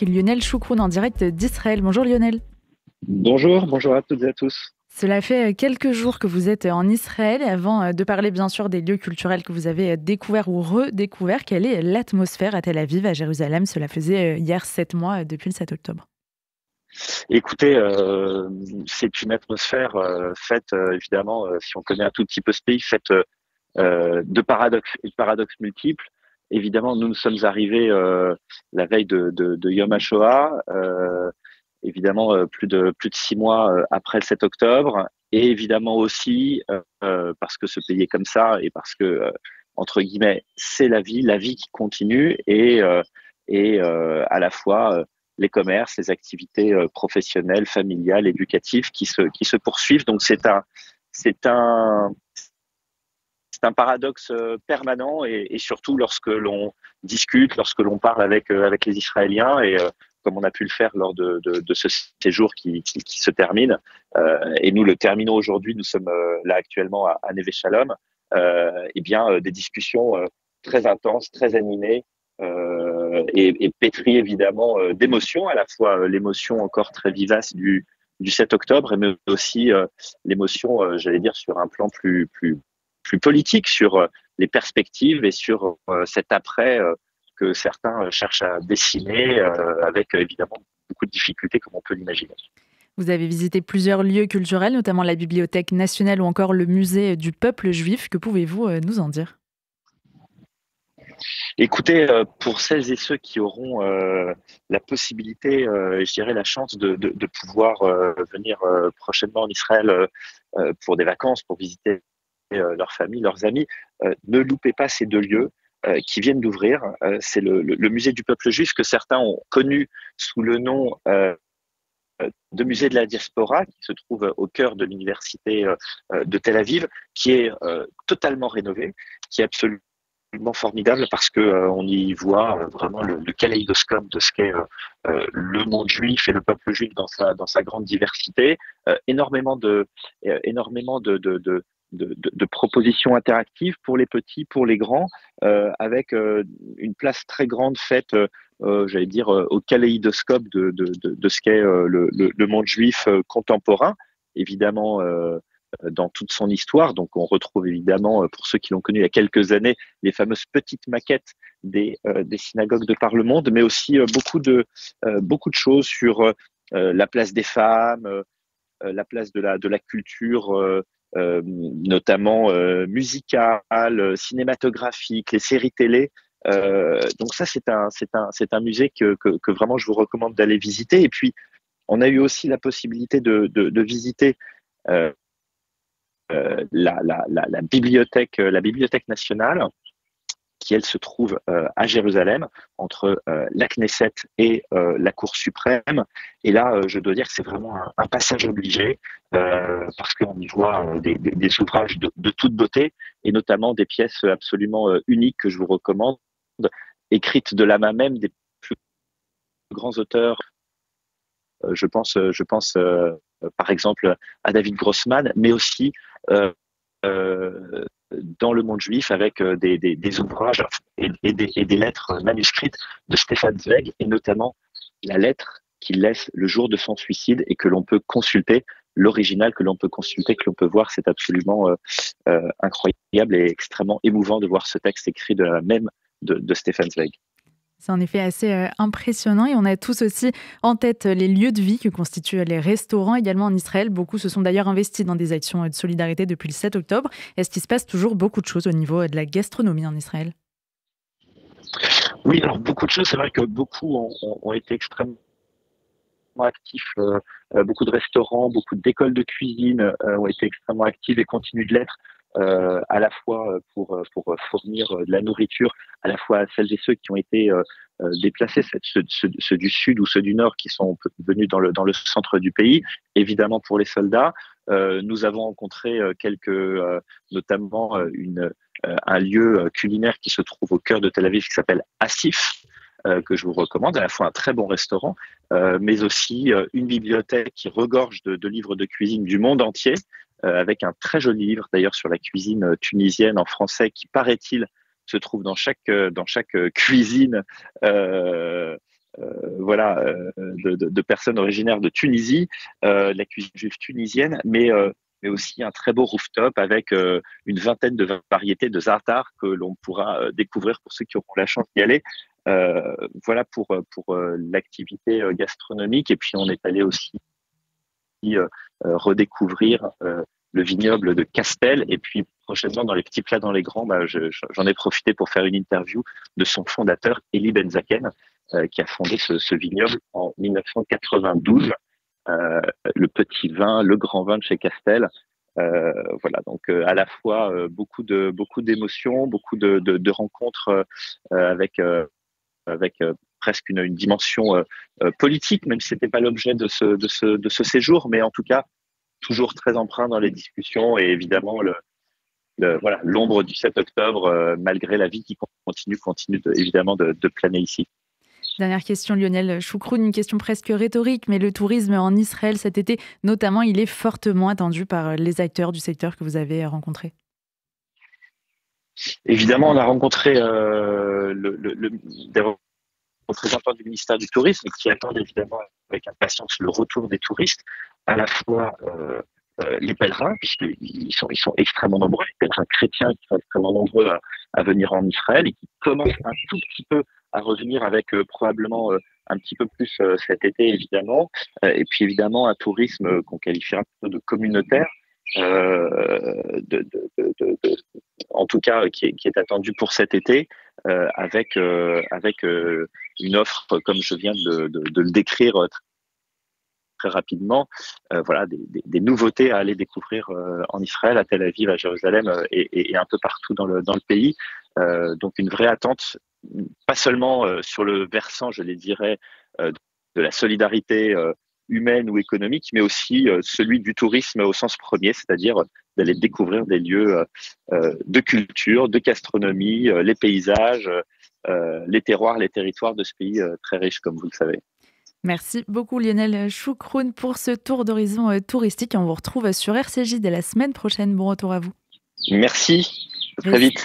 Lionel Choucroune en direct d'Israël. Bonjour Lionel. Bonjour à toutes et à tous. Cela fait quelques jours que vous êtes en Israël et avant de parler bien sûr des lieux culturels que vous avez découverts ou redécouverts, quelle est l'atmosphère à Tel Aviv, à Jérusalem? Cela faisait hier 7 mois depuis le 7 octobre. Écoutez, c'est une atmosphère faite, évidemment, si on connaît un tout petit peu ce pays, faite de paradoxes multiples. Évidemment, nous sommes arrivés la veille de Yom HaShoah, évidemment plus de 6 mois après le 7 octobre, et évidemment aussi parce que ce pays est comme ça et parce que entre guillemets c'est la vie qui continue et à la fois les commerces, les activités professionnelles, familiales, éducatives qui se poursuivent. Donc c'est un c'est un paradoxe permanent et surtout lorsque l'on discute, lorsque l'on parle avec les Israéliens et comme on a pu le faire lors de ce séjour qui se termine. Et nous le terminons aujourd'hui, nous sommes là actuellement à Neve Shalom, et bien des discussions très intenses, très animées et pétries évidemment d'émotions, à la fois l'émotion encore très vivace du 7 octobre, mais aussi l'émotion, j'allais dire, sur un plan plus politique, sur les perspectives et sur cet après que certains cherchent à dessiner avec évidemment beaucoup de difficultés comme on peut l'imaginer. Vous avez visité plusieurs lieux culturels, notamment la Bibliothèque nationale ou encore le musée du peuple juif. Que pouvez-vous nous en dire? Écoutez, pour celles et ceux qui auront la possibilité, je dirais la chance de pouvoir venir prochainement en Israël pour des vacances, pour visiter leur famille, leurs amis, ne loupez pas ces deux lieux qui viennent d'ouvrir. C'est le musée du peuple juif que certains ont connu sous le nom de musée de la diaspora, qui se trouve au cœur de l'université de Tel Aviv, qui est totalement rénové, qui est absolument formidable parce que on y voit vraiment le kaléidoscope de ce qu'est le monde juif et le peuple juif dans sa grande diversité. Énormément de propositions interactives pour les petits, pour les grands, avec une place très grande faite, j'allais dire, au kaléidoscope de ce qu'est le monde juif contemporain, évidemment dans toute son histoire. Donc on retrouve évidemment, pour ceux qui l'ont connu il y a quelques années, les fameuses petites maquettes des synagogues de par le monde, mais aussi beaucoup de choses sur la place des femmes, la place de la culture, notamment musicale, cinématographique, les séries télé. Donc ça, c'est un musée que vraiment je vous recommande d'aller visiter. Et puis, on a eu aussi la possibilité de visiter euh, la bibliothèque nationale, qui elle se trouve à Jérusalem, entre la Knesset et la Cour suprême. Et là, je dois dire que c'est vraiment un passage obligé, parce qu'on y voit des ouvrages de toute beauté, et notamment des pièces absolument uniques que je vous recommande, écrites de la main même des plus grands auteurs. Je pense par exemple à David Grossman, mais aussi euh, dans le monde juif avec des ouvrages et des lettres manuscrites de Stefan Zweig, et notamment la lettre qu'il laisse le jour de son suicide et que l'on peut consulter, l'original que l'on peut consulter, que l'on peut voir. C'est absolument incroyable et extrêmement émouvant de voir ce texte écrit de la même de Stefan Zweig. C'est en effet assez impressionnant et on a tous aussi en tête les lieux de vie que constituent les restaurants également en Israël. Beaucoup se sont d'ailleurs investis dans des actions de solidarité depuis le 7 octobre. Est-ce qu'il se passe toujours beaucoup de choses au niveau de la gastronomie en Israël? Oui, alors beaucoup de choses. C'est vrai que beaucoup ont été extrêmement actifs. Beaucoup de restaurants, beaucoup d'écoles de cuisine ont été extrêmement actives et continuent de l'être, à la fois pour fournir de la nourriture, à la fois à celles et ceux qui ont été déplacés, ceux du sud ou ceux du nord qui sont venus dans le centre du pays, évidemment pour les soldats. Nous avons rencontré notamment un lieu culinaire qui se trouve au cœur de Tel Aviv qui s'appelle Asif, que je vous recommande, à la fois un très bon restaurant, mais aussi une bibliothèque qui regorge de livres de cuisine du monde entier, avec un très joli livre d'ailleurs sur la cuisine tunisienne en français qui, paraît-il, se trouve dans chaque cuisine euh, de personnes originaires de Tunisie, de la cuisine juive tunisienne, mais aussi un très beau rooftop avec une vingtaine de variétés de za'atar que l'on pourra découvrir pour ceux qui auront la chance d'y aller. Voilà pour l'activité gastronomique. Et puis on est allé aussi redécouvrir le vignoble de Castel. Et puis prochainement, dans les petits plats dans les grands, j'en ai profité pour faire une interview de son fondateur, Eli Benzaken, qui a fondé ce vignoble en 1992. Le petit vin, le grand vin de chez Castel. Voilà, donc à la fois beaucoup d'émotions, beaucoup de rencontres avec presque une dimension politique, même si c'était pas l'objet de ce séjour, mais en tout cas toujours très empreint dans les discussions et évidemment voilà l'ombre du 7 octobre, malgré la vie qui continue évidemment de planer ici. Dernière question, Lionel Choucroune, une question presque rhétorique, mais le tourisme en Israël cet été, notamment, il est fortement attendu par les acteurs du secteur que vous avez rencontrés. Évidemment, on a rencontré des représentants du ministère du Tourisme qui attendent évidemment avec impatience le retour des touristes, à la fois les pèlerins, puisqu'ils sont extrêmement nombreux, les pèlerins chrétiens qui sont extrêmement nombreux à venir en Israël et qui commencent un tout petit peu à revenir avec probablement un petit peu plus cet été, évidemment. Et puis évidemment un tourisme qu'on qualifiera plutôt de communautaire, en tout cas qui est attendu pour cet été, avec une offre, comme je viens de le décrire très rapidement, voilà, des nouveautés à aller découvrir en Israël, à Tel Aviv, à Jérusalem et un peu partout dans le pays. Donc une vraie attente, pas seulement sur le versant, je les dirais, de la solidarité humaine ou économique, mais aussi celui du tourisme au sens premier, c'est-à-dire d'aller découvrir des lieux de culture, de gastronomie, les paysages, les terroirs, les territoires de ce pays très riche, comme vous le savez. Merci beaucoup Lionel Choucroune pour ce tour d'horizon touristique. On vous retrouve sur RCJ dès la semaine prochaine. Bon retour à vous. Merci, à très vite.